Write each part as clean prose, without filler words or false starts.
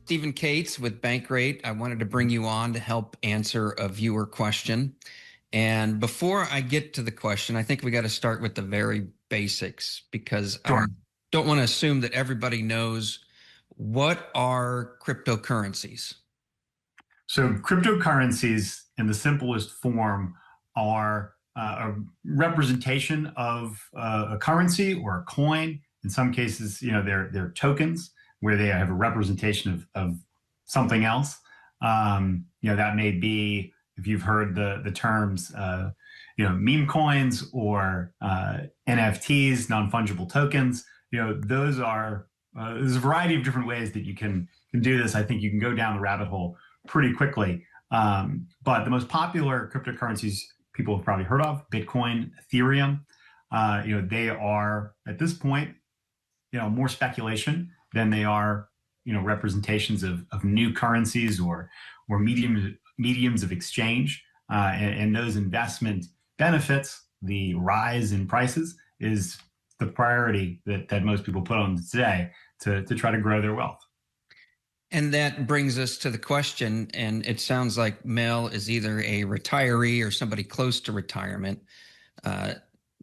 Stephen Cates with Bankrate. I wanted to bring you on to help answer a viewer question. And before I get to the question, I think we got to start with the very basics because I Sure. don't want to assume that everybody knows what are cryptocurrencies. So cryptocurrencies in the simplest form are a representation of a currency or a coin. In some cases, they're tokens where they have a representation of something else. That may be, if you've heard the terms, meme coins or NFTs, non-fungible tokens. Those are there's a variety of different ways that you can do this. I think you can go down the rabbit hole pretty quickly. But the most popular cryptocurrencies people have probably heard of, Bitcoin, Ethereum, they are at this point, more speculation than they are, representations of new currencies or mediums of exchange. And those investment benefits, the rise in prices is the priority that most people put on today to try to grow their wealth. And that brings us to the question, and it sounds like Mel is either a retiree or somebody close to retirement.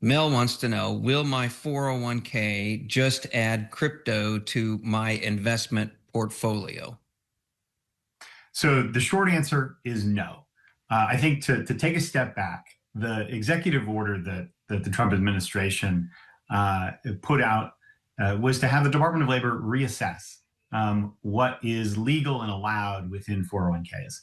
Mel wants to know, will my 401k just add crypto to my investment portfolio? So the short answer is no. I think to take a step back, the executive order that the Trump administration put out was to have the Department of Labor reassess what is legal and allowed within 401ks.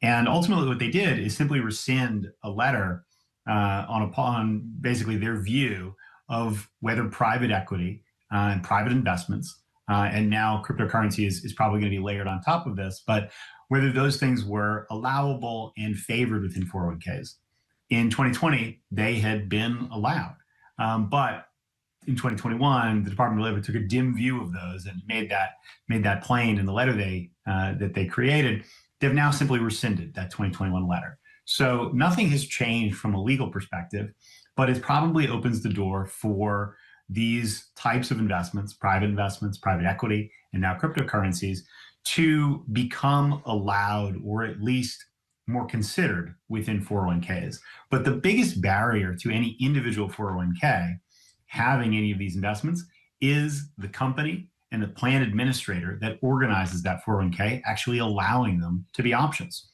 And ultimately what they did is simply rescind a letter on basically their view of whether private equity and private investments, and now cryptocurrency is probably going to be layered on top of this, but whether those things were allowable and favored within 401ks. In 2020, they had been allowed. But in 2021, the Department of Labor took a dim view of those and made that plain in the letter that they created. They've now simply rescinded that 2021 letter. So nothing has changed from a legal perspective, but it probably opens the door for these types of investments, private equity, and now cryptocurrencies to become allowed or at least more considered within 401ks. But the biggest barrier to any individual 401k having any of these investments is the company and the plan administrator that organizes that 401k actually allowing them to be options.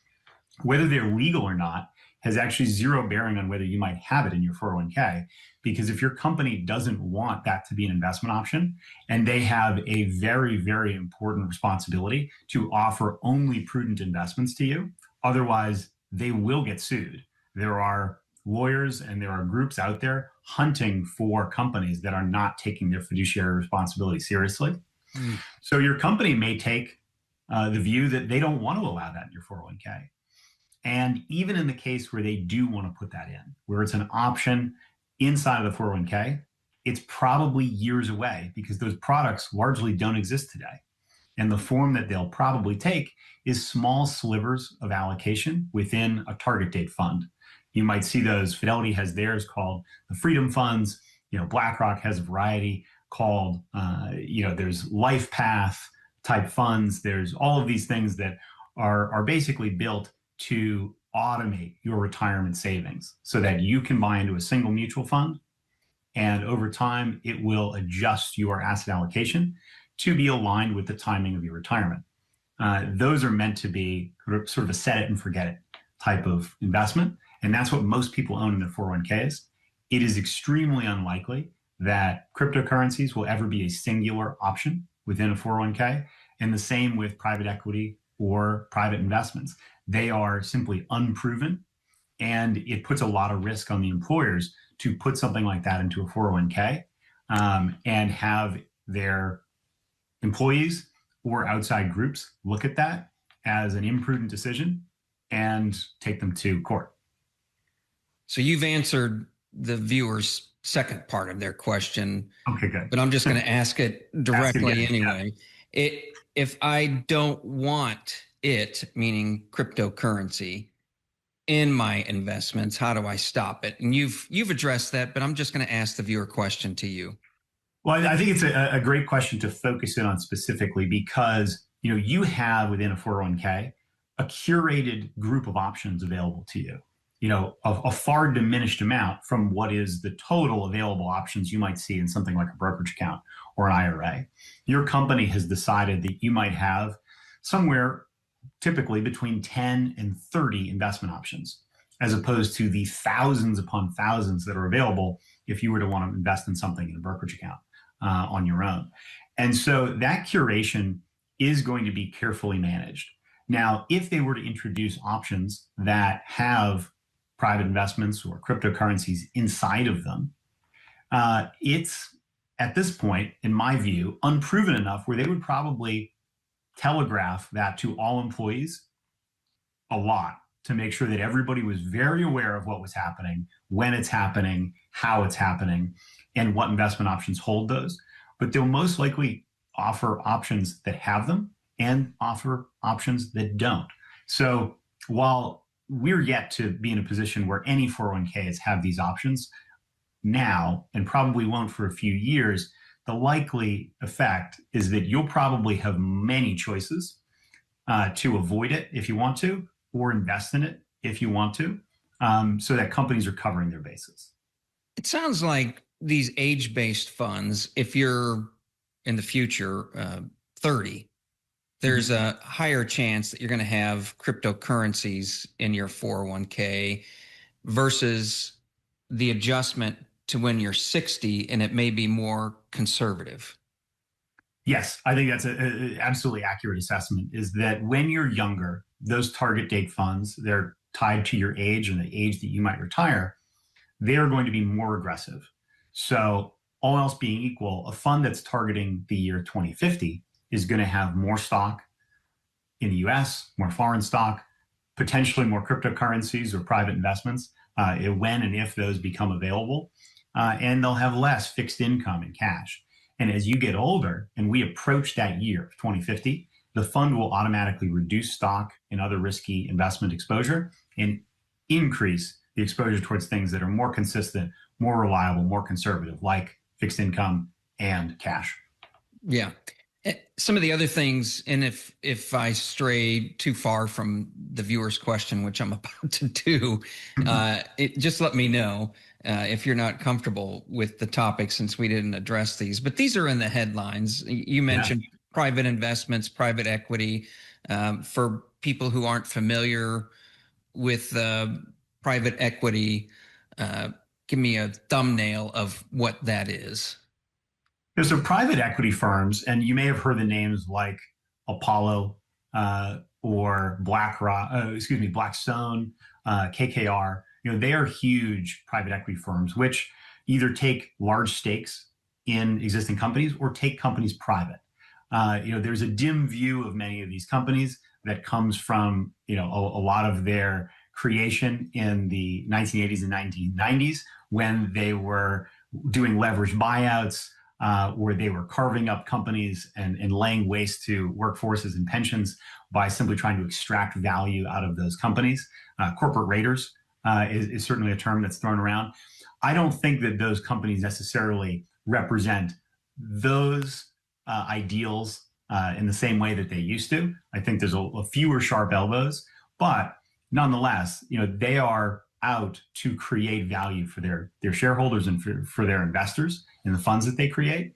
Whether they're legal or not has actually zero bearing on whether you might have it in your 401k, because if your company doesn't want that to be an investment option and they have a very, very important responsibility to offer only prudent investments to you, otherwise they will get sued. There are lawyers and there are groups out there hunting for companies that are not taking their fiduciary responsibility seriously. So your company may take the view that they don't want to allow that in your 401k. And even in the case where they do want to put that in, where it's an option inside of the 401k, it's probably years away because those products largely don't exist today. And the form that they'll probably take is small slivers of allocation within a target date fund. You might see those. Fidelity has theirs called the Freedom Funds. BlackRock has a variety called, there's LifePath type funds. There's all of these things that are basically built to automate your retirement savings so that you can buy into a single mutual fund. And over time, it will adjust your asset allocation to be aligned with the timing of your retirement. Those are meant to be sort of a set it and forget it type of investment. And that's what most people own in their 401ks. It is extremely unlikely that cryptocurrencies will ever be a singular option within a 401k. And the same with private equity or private investments. They are simply unproven. And it puts a lot of risk on the employers to put something like that into a 401k and have their employees or outside groups look at that as an imprudent decision and take them to court. So you've answered the viewer's second part of their question. Okay, good. But I'm just going to ask it directly anyway. Yeah. If I don't want it, meaning cryptocurrency, in my investments, how do I stop it? And you've addressed that, but I'm just going to ask the viewer question to you. Well, I think it's a great question to focus in on specifically because you have within a 401k a curated group of options available to you. A far diminished amount from what is the total available options you might see in something like a brokerage account or an IRA. Your company has decided that you might have somewhere typically between 10 and 30 investment options, as opposed to the thousands upon thousands that are available if you were to want to invest in something in a brokerage account on your own. And so that curation is going to be carefully managed. Now, if they were to introduce options that have private investments or cryptocurrencies inside of them, it's at this point, in my view, unproven enough where they would probably telegraph that to all employees a lot to make sure that everybody was very aware of what was happening, when it's happening, how it's happening, and what investment options hold those. But they'll most likely offer options that have them and offer options that don't. So while we're yet to be in a position where any 401ks have these options now, and probably won't for a few years, the likely effect is that you'll probably have many choices to avoid it if you want to, or invest in it if you want to, so that companies are covering their bases. It sounds like these age-based funds, if you're in the future 30, there's a higher chance that you're going to have cryptocurrencies in your 401k versus the adjustment to when you're 60 and it may be more conservative. Yes, I think that's an absolutely accurate assessment, is that when you're younger, those target date funds, they're tied to your age and the age that you might retire, they are going to be more aggressive. So all else being equal, a fund that's targeting the year 2050 is going to have more stock in the US, more foreign stock, potentially more cryptocurrencies or private investments when and if those become available. And they'll have less fixed income and cash. And as you get older and we approach that year of 2050, the fund will automatically reduce stock and other risky investment exposure and increase the exposure towards things that are more consistent, more reliable, more conservative, like fixed income and cash. Yeah. Some of the other things, and if I stray too far from the viewer's question, which I'm about to do, just let me know if you're not comfortable with the topic, since we didn't address these. But these are in the headlines. You mentioned private investments, private equity. For people who aren't familiar with private equity, give me a thumbnail of what that is. So private equity firms, and you may have heard the names like Apollo or Blackstone, KKR. They are huge private equity firms, which either take large stakes in existing companies or take companies private. There's a dim view of many of these companies that comes from a lot of their creation in the 1980s and 1990s, when they were doing leveraged buyouts, where they were carving up companies and laying waste to workforces and pensions by simply trying to extract value out of those companies. Corporate raiders is certainly a term that's thrown around. I don't think that those companies necessarily represent those ideals in the same way that they used to. I think there's a fewer sharp elbows, but nonetheless, they are out to create value for their shareholders and for their investors in the funds that they create.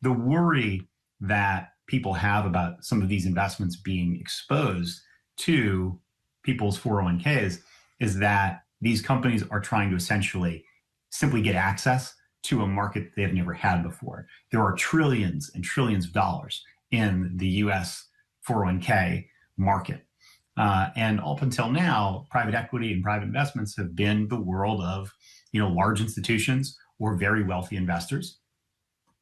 The worry that people have about some of these investments being exposed to people's 401ks is that these companies are trying to essentially simply get access to a market they've never had before. There are trillions and trillions of dollars in the US 401k market. And up until now, private equity and private investments have been the world of, large institutions or very wealthy investors.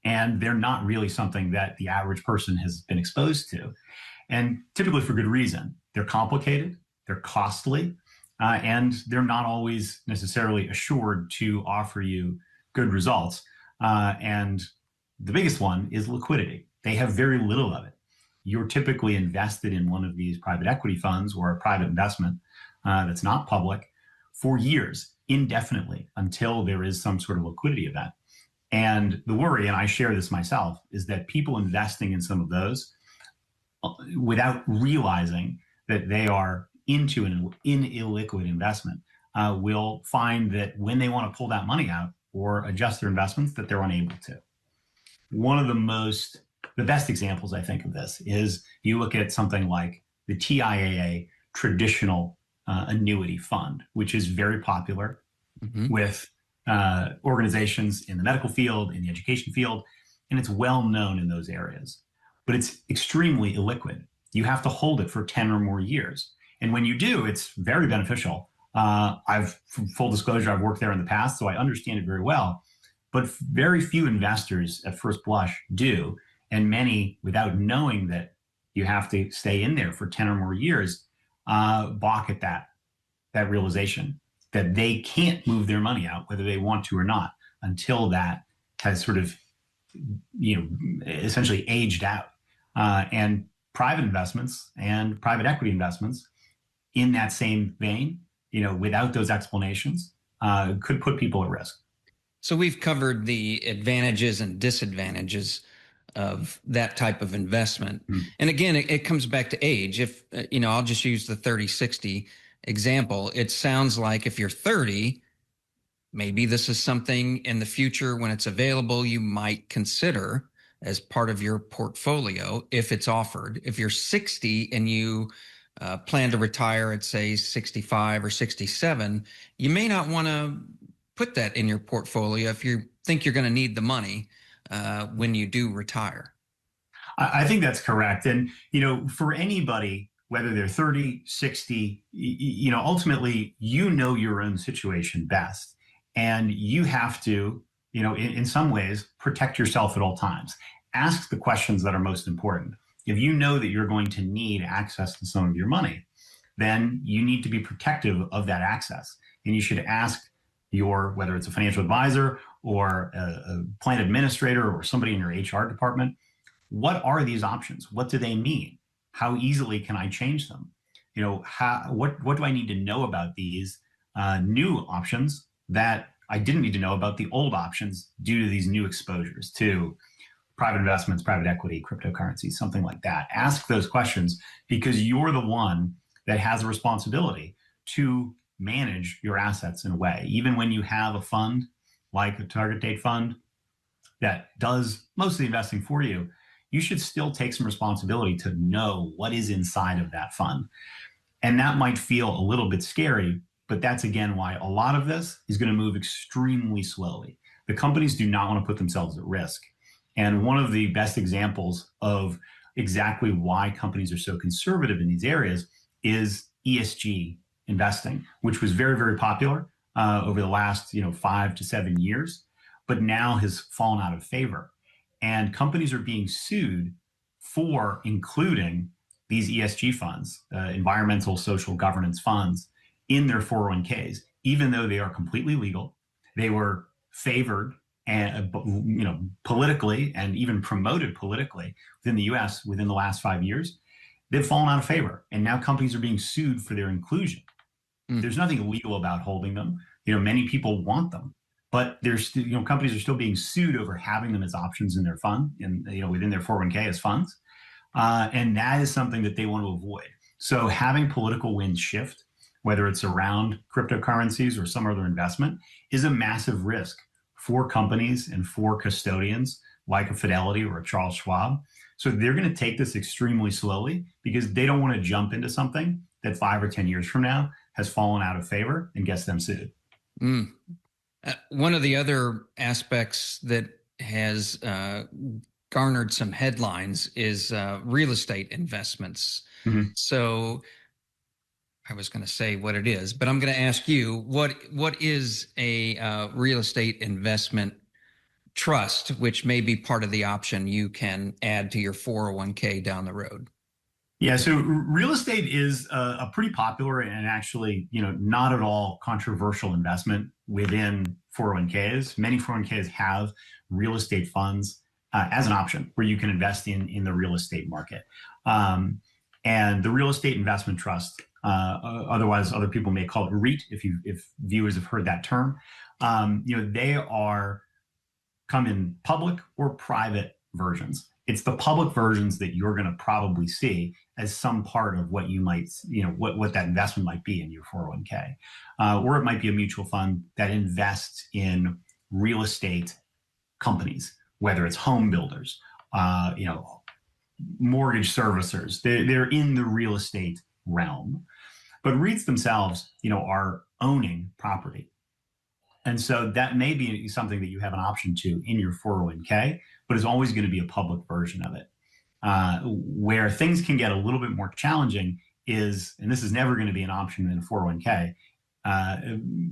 And they're not really something that the average person has been exposed to. And typically for good reason. They're complicated, they're costly, and they're not always necessarily assured to offer you good results. And the biggest one is liquidity. They have very little of it. You're typically invested in one of these private equity funds or a private investment that's not public for years, indefinitely, until there is some sort of liquidity event. And the worry, and I share this myself, is that people investing in some of those without realizing that they are into an illiquid investment, will find that when they want to pull that money out or adjust their investments, that they're unable to. One of the best examples, I think, of this is you look at something like the TIAA traditional annuity fund, which is very popular with organizations in the medical field, in the education field, and it's well known in those areas. But it's extremely illiquid. You have to hold it for 10 or more years. And when you do, it's very beneficial. Full disclosure, I've worked there in the past, so I understand it very well. But very few investors at first blush do. And many, without knowing that you have to stay in there for 10 or more years, balk at that realization that they can't move their money out, whether they want to or not, until that has sort of, essentially aged out. And private investments and private equity investments in that same vein, without those explanations, could put people at risk. So we've covered the advantages and disadvantages of that type of investment. Mm. And again, it comes back to age. If, I'll just use the 30-60 example. It sounds like if you're 30, maybe this is something in the future when it's available, you might consider as part of your portfolio if it's offered. If you're 60 and you plan to retire at, say, 65 or 67, you may not want to put that in your portfolio if you think you're going to need the money when you do retire. I think that's correct. And, for anybody, whether they're 30, 60, ultimately, your own situation best. And you have to, in some ways, protect yourself at all times. Ask the questions that are most important. If you know that you're going to need access to some of your money, then you need to be protective of that access. And you should ask whether it's a financial advisor or a plan administrator or somebody in your HR department, what are these options? What do they mean? How easily can I change them? What do I need to know about these new options that I didn't need to know about the old options due to these new exposures to private investments, private equity, cryptocurrency, something like that? Ask those questions because you're the one that has a responsibility to manage your assets in a way. Even when you have a fund like a target date fund that does most of the investing for you, you should still take some responsibility to know what is inside of that fund. And that might feel a little bit scary, but that's again why a lot of this is going to move extremely slowly. The companies do not want to put themselves at risk. And one of the best examples of exactly why companies are so conservative in these areas is ESG investing, which was very, very popular over the last 5 to 7 years, but now has fallen out of favor. And companies are being sued for including these ESG funds, environmental social governance funds, in their 401ks, even though they are completely legal. They were favored and politically and even promoted politically within the U.S. within the last 5 years. They've fallen out of favor, and now companies are being sued for their inclusion. There's nothing illegal about holding them. Many people want them, but there's companies are still being sued over having them as options in their fund and within their 401k as funds, and that is something that they want to avoid. So having political winds shift, whether it's around cryptocurrencies or some other investment, is a massive risk for companies and for custodians like a Fidelity or a Charles Schwab. So they're going to take this extremely slowly because they don't want to jump into something that 5 or 10 years from now has fallen out of favor and gets them sued. One of the other aspects that has garnered some headlines is real estate investments. Mm-hmm. So I was going to say what it is, but I'm going to ask you, what is a real estate investment trust, which may be part of the option you can add to your 401k down the road? Yeah, so real estate is a pretty popular and actually, not at all controversial investment within 401ks. Many 401ks have real estate funds as an option where you can invest in the real estate market. And the real estate investment trust, otherwise other people may call it REIT if viewers have heard that term. They come in public or private versions. It's the public versions that you're going to probably see as some part of what you might, what that investment might be in your 401k. Or it might be a mutual fund that invests in real estate companies, whether it's home builders, mortgage servicers. They're in the real estate realm. But REITs themselves, are owning property. And so that may be something that you have an option to in your 401k, but it's always going to be a public version of it. Where things can get a little bit more challenging is, and this is never going to be an option in a 401k.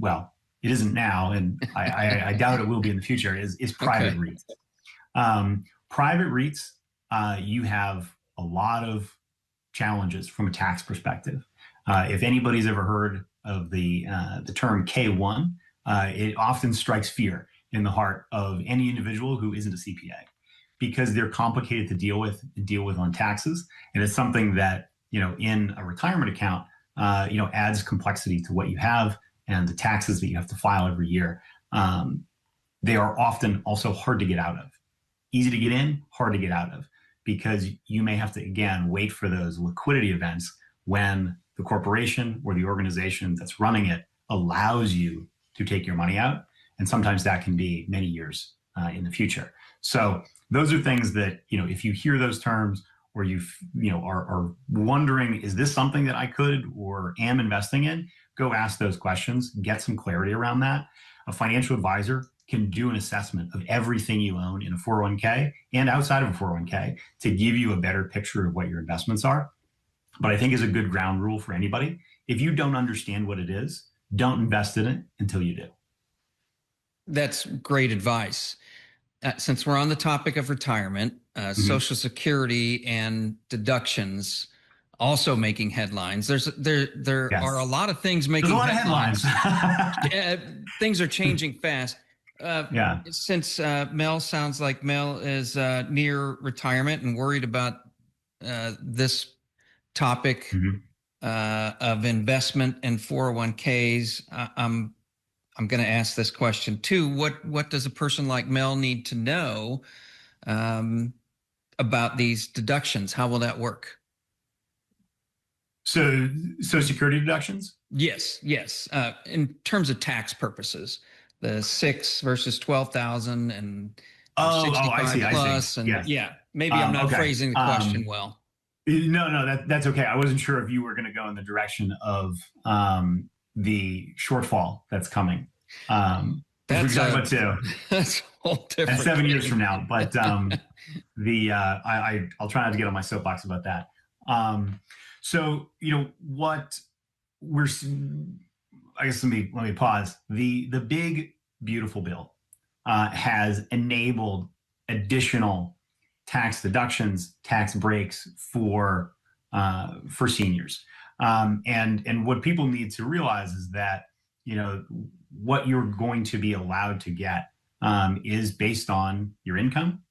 Well, it isn't now, and I doubt it will be in the future, is private REITs. Private REITs, you have a lot of challenges from a tax perspective. If anybody's ever heard of the term K1, it often strikes fear in the heart of any individual who isn't a CPA, because they're complicated to deal with on taxes. And it's something that, in a retirement account, adds complexity to what you have and the taxes that you have to file every year. They are often also hard to get out of. Easy to get in, hard to get out of, because you may have to, again, wait for those liquidity events when the corporation or the organization that's running it allows you to take your money out. And sometimes that can be many years in the future. So those are things that, if you hear those terms, or you are wondering, is this something that I could or am investing in? Go ask those questions, get some clarity around that. A financial advisor can do an assessment of everything you own in a 401k and outside of a 401k to give you a better picture of what your investments are. But I think is a good ground rule for anybody. If you don't understand what it is, don't invest in it until you do. That's great advice. Since we're on the topic of retirement, Social Security and deductions also making headlines. There Yes. are a lot of things making There's a lot of headlines. Things are changing fast. Since Mel sounds like Mel is near retirement and worried about this topic of investment and 401ks, I'm going to ask this question too. What does a person like Mel need to know about these deductions? How will that work? So Social Security deductions? Yes. In terms of tax purposes, the 6 versus 12,000 and 65 plus, and maybe I'm not phrasing the question well. No, that's okay. I wasn't sure if you were going to go in the direction of the shortfall that's coming. That's about too. That's a whole different. That's 7 years from now, but I'll try not to get on my soapbox about that. So what we're, I guess let me pause. The big beautiful bill has enabled additional tax deductions, tax breaks for seniors. And what people need to realize is that, what you're going to be allowed to get is based on your income.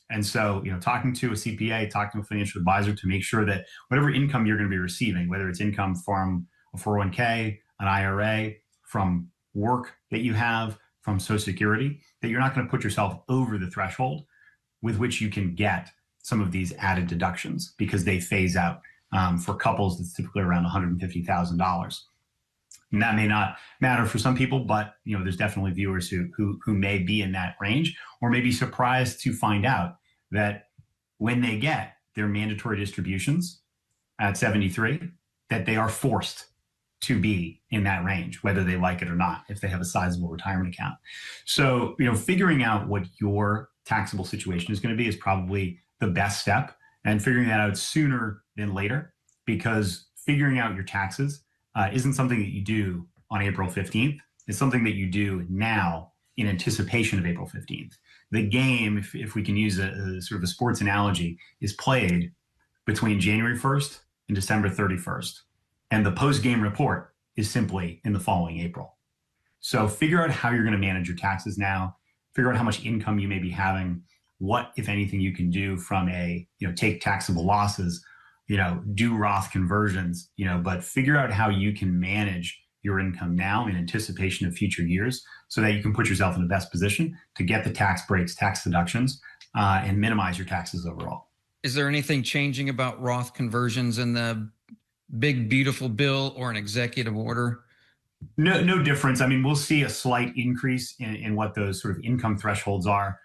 And so, talking to a CPA, talking to a financial advisor to make sure that whatever income you're going to be receiving, whether it's income from a 401k, an IRA, from work that you have, from Social Security, that you're not going to put yourself over the threshold with which you can get some of these added deductions, because they phase out. For couples, it's typically around $150,000. And that may not matter for some people, but there's definitely viewers who may be in that range, or may be surprised to find out that when they get their mandatory distributions at 73, that they are forced to be in that range, whether they like it or not, if they have a sizable retirement account. So, figuring out what your taxable situation is going to be is probably the best step, and figuring that out sooner than later, because figuring out your taxes isn't something that you do on April 15th. It's something that you do now in anticipation of April 15th. The game, if we can use a sort of a sports analogy, is played between January 1st and December 31st. And the post-game report is simply in the following April. So figure out how you're going to manage your taxes now, figure out how much income you may be having, what, if anything, you can do from take taxable losses, do Roth conversions, but figure out how you can manage your income now in anticipation of future years, so that you can put yourself in the best position to get the tax breaks, tax deductions, and minimize your taxes overall. Is there anything changing about Roth conversions in the big, beautiful bill or an executive order? No difference. I mean, we'll see a slight increase in what those sort of income thresholds are.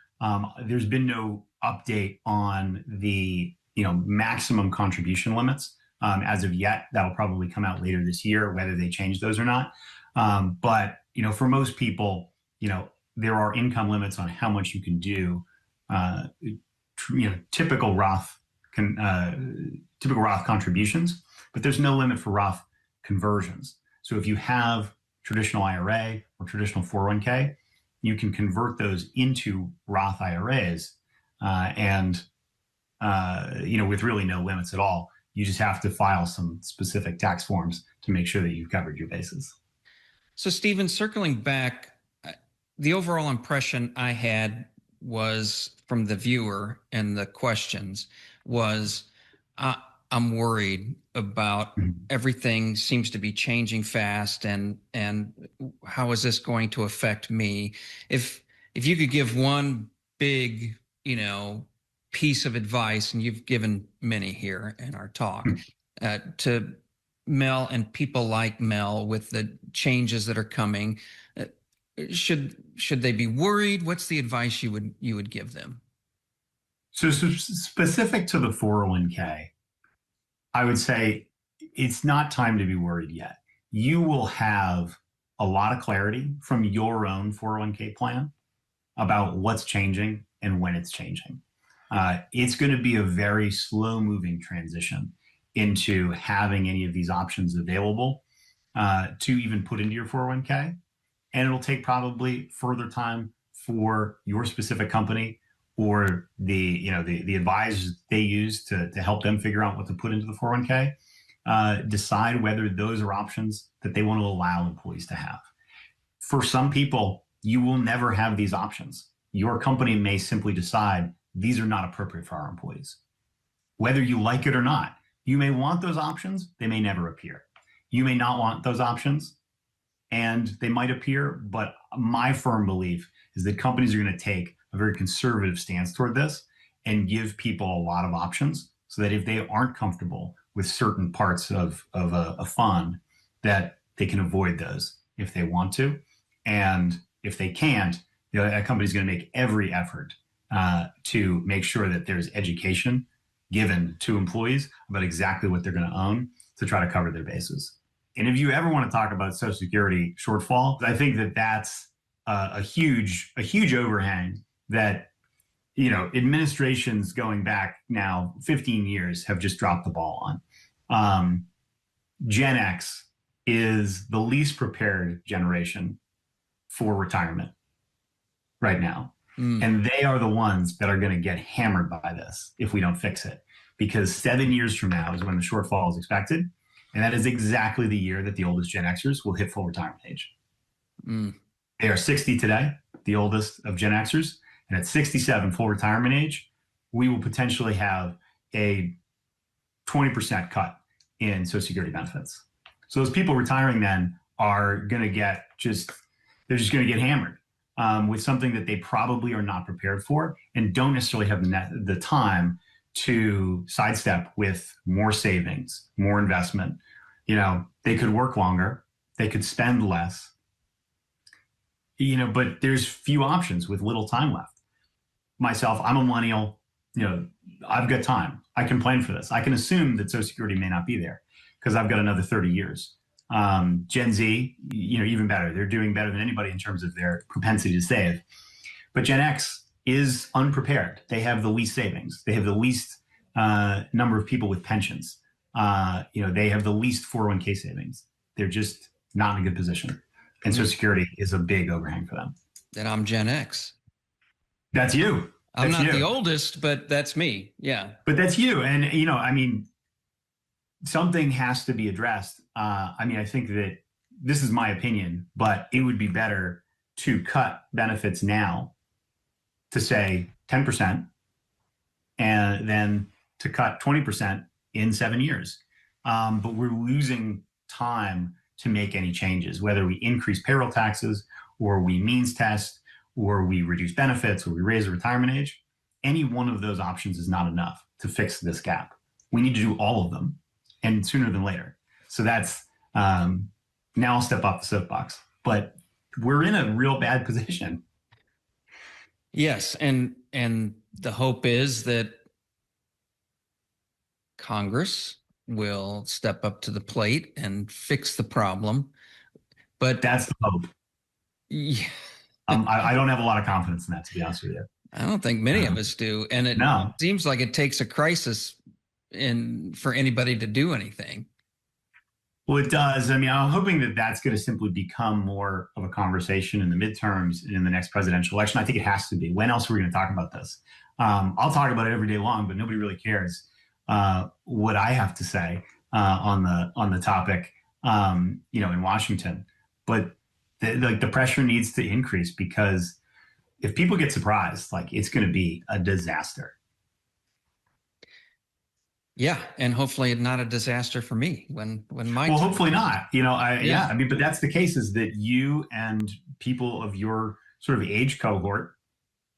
There's been no update on the maximum contribution limits as of yet. That'll probably come out later this year, whether they change those or not. But for most people, there are income limits on how much you can do. Typical Roth contributions, but there's no limit for Roth conversions. So if you have traditional IRA or traditional 401k, you can convert those into Roth IRAs, and with really no limits at all. You just have to file some specific tax forms to make sure that you've covered your bases. So, Stephen, circling back, the overall impression I had was from the viewer and the questions was, I'm worried about everything seems to be changing fast, and how is this going to affect me? If you could give one big, piece of advice, and you've given many here in our talk, to Mel and people like Mel with the changes that are coming, should they be worried? What's the advice you would give them? So specific to the 401k, I would say it's not time to be worried yet. You will have a lot of clarity from your own 401k plan about what's changing and when it's changing. It's going to be a very slow moving transition into having any of these options available to even put into your 401k. And it'll take probably further time for your specific company or the advisors they use to help them figure out what to put into the 401k, decide whether those are options that they want to allow employees to have. For some people, you will never have these options. Your company may simply decide these are not appropriate for our employees. Whether you like it or not, you may want those options, they may never appear. You may not want those options, and they might appear, but my firm belief is that companies are going to take a very conservative stance toward this and give people a lot of options so that if they aren't comfortable with certain parts of a fund, that they can avoid those if they want to. And if they can't, a company's going to make every effort to make sure that there's education given to employees about exactly what they're going to own to try to cover their bases. And if you ever want to talk about Social Security shortfall, I think that that's a huge overhang that administrations going back now 15 years have just dropped the ball on. Gen X is the least prepared generation for retirement right now. And they are the ones that are going to get hammered by this if we don't fix it, because 7 years from now is when the shortfall is expected. And that is exactly the year that the oldest Gen Xers will hit full retirement age. They are 60 today, the oldest of Gen Xers. And at 67 full retirement age, we will potentially have a 20% cut in Social Security benefits. So those people retiring then are going to they're just going to get hammered with something that they probably are not prepared for and don't necessarily have the time to sidestep with more savings, more investment. They could work longer, they could spend less, but there's few options with little time left. Myself, I'm a millennial, I've got time. I can plan for this. I can assume that Social Security may not be there because I've got another 30 years. Gen Z, even better. They're doing better than anybody in terms of their propensity to save. But Gen X is unprepared. They have the least savings. They have the least number of people with pensions. They have the least 401k savings. They're just not in a good position. And Social Security is a big overhang for them. Then I'm Gen X. That's you. I'm not the oldest, but that's me. Yeah. But that's you. And, something has to be addressed. I think that this is my opinion, but it would be better to cut benefits now to say 10% and then to cut 20% in 7 years. But we're losing time to make any changes, whether we increase payroll taxes or we means test or we reduce benefits or we raise the retirement age. any one of those options is not enough to fix this gap. We need to do all of them, and sooner than later. So that's now I'll step off the soapbox, but we're in a real bad position. Yes, and the hope is that Congress will step up to the plate and fix the problem. But that's the hope. Yeah. I don't have a lot of confidence in that, to be honest with you. I don't think many of us do. And it seems like it takes a crisis for anybody to do anything. Well, it does. I mean, I'm hoping that that's going to simply become more of a conversation in the midterms and in the next presidential election. I think it has to be. When else are we going to talk about this? I'll talk about it every day long, but nobody really cares what I have to say on the topic, in Washington. But the pressure needs to increase, because if people get surprised, it's going to be a disaster. Yeah, and hopefully not a disaster for me when my. Well, hopefully not. I mean, but that's the case, is that you and people of your sort of age cohort,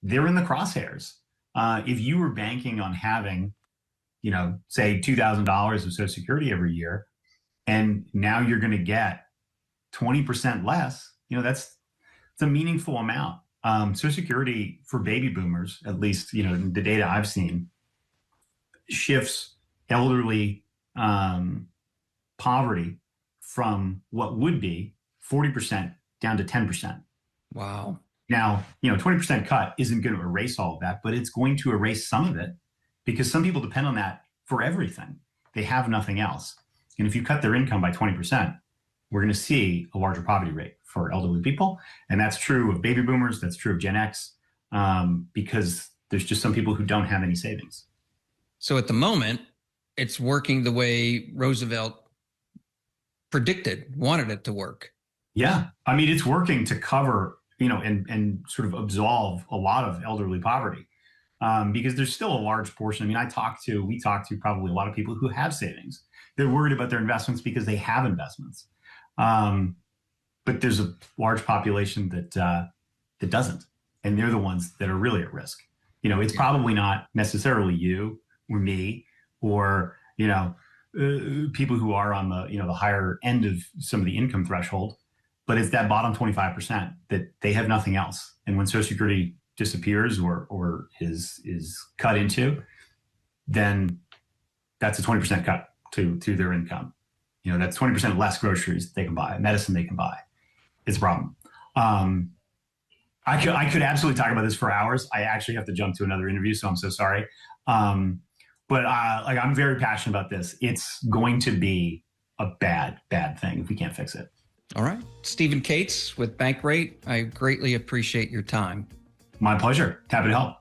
they're in the crosshairs. If you were banking on having, say $2,000 of Social Security every year, and now you're going to get 20% less, it's a meaningful amount. Social Security for baby boomers, at least, the data I've seen, shifts elderly poverty from what would be 40% down to 10%. Wow. Now, 20% cut isn't going to erase all of that, but it's going to erase some of it, because some people depend on that for everything. They have nothing else. And if you cut their income by 20%, we're going to see a larger poverty rate for elderly people. And that's true of baby boomers. That's true of Gen X, because there's just some people who don't have any savings. So at the moment, it's working the way Roosevelt wanted it to work. Yeah. I mean, it's working to cover, and sort of absolve a lot of elderly poverty, because there's still a large portion. I mean, we talk to probably a lot of people who have savings. They're worried about their investments because they have investments. But there's a large population that doesn't, and they're the ones that are really at risk. It's probably not necessarily you or me, or people who are on the higher end of some of the income threshold, but it's that bottom 25% that they have nothing else. And when Social Security disappears or is cut into, then that's a 20% cut to their income. That's 20% less groceries they can buy, medicine they can buy. It's a problem. I could absolutely talk about this for hours. I actually have to jump to another interview, so I'm so sorry. But I'm very passionate about this. It's going to be a bad thing if we can't fix it. All right. Stephen Cates with Bankrate. I greatly appreciate your time. My pleasure. Happy to help.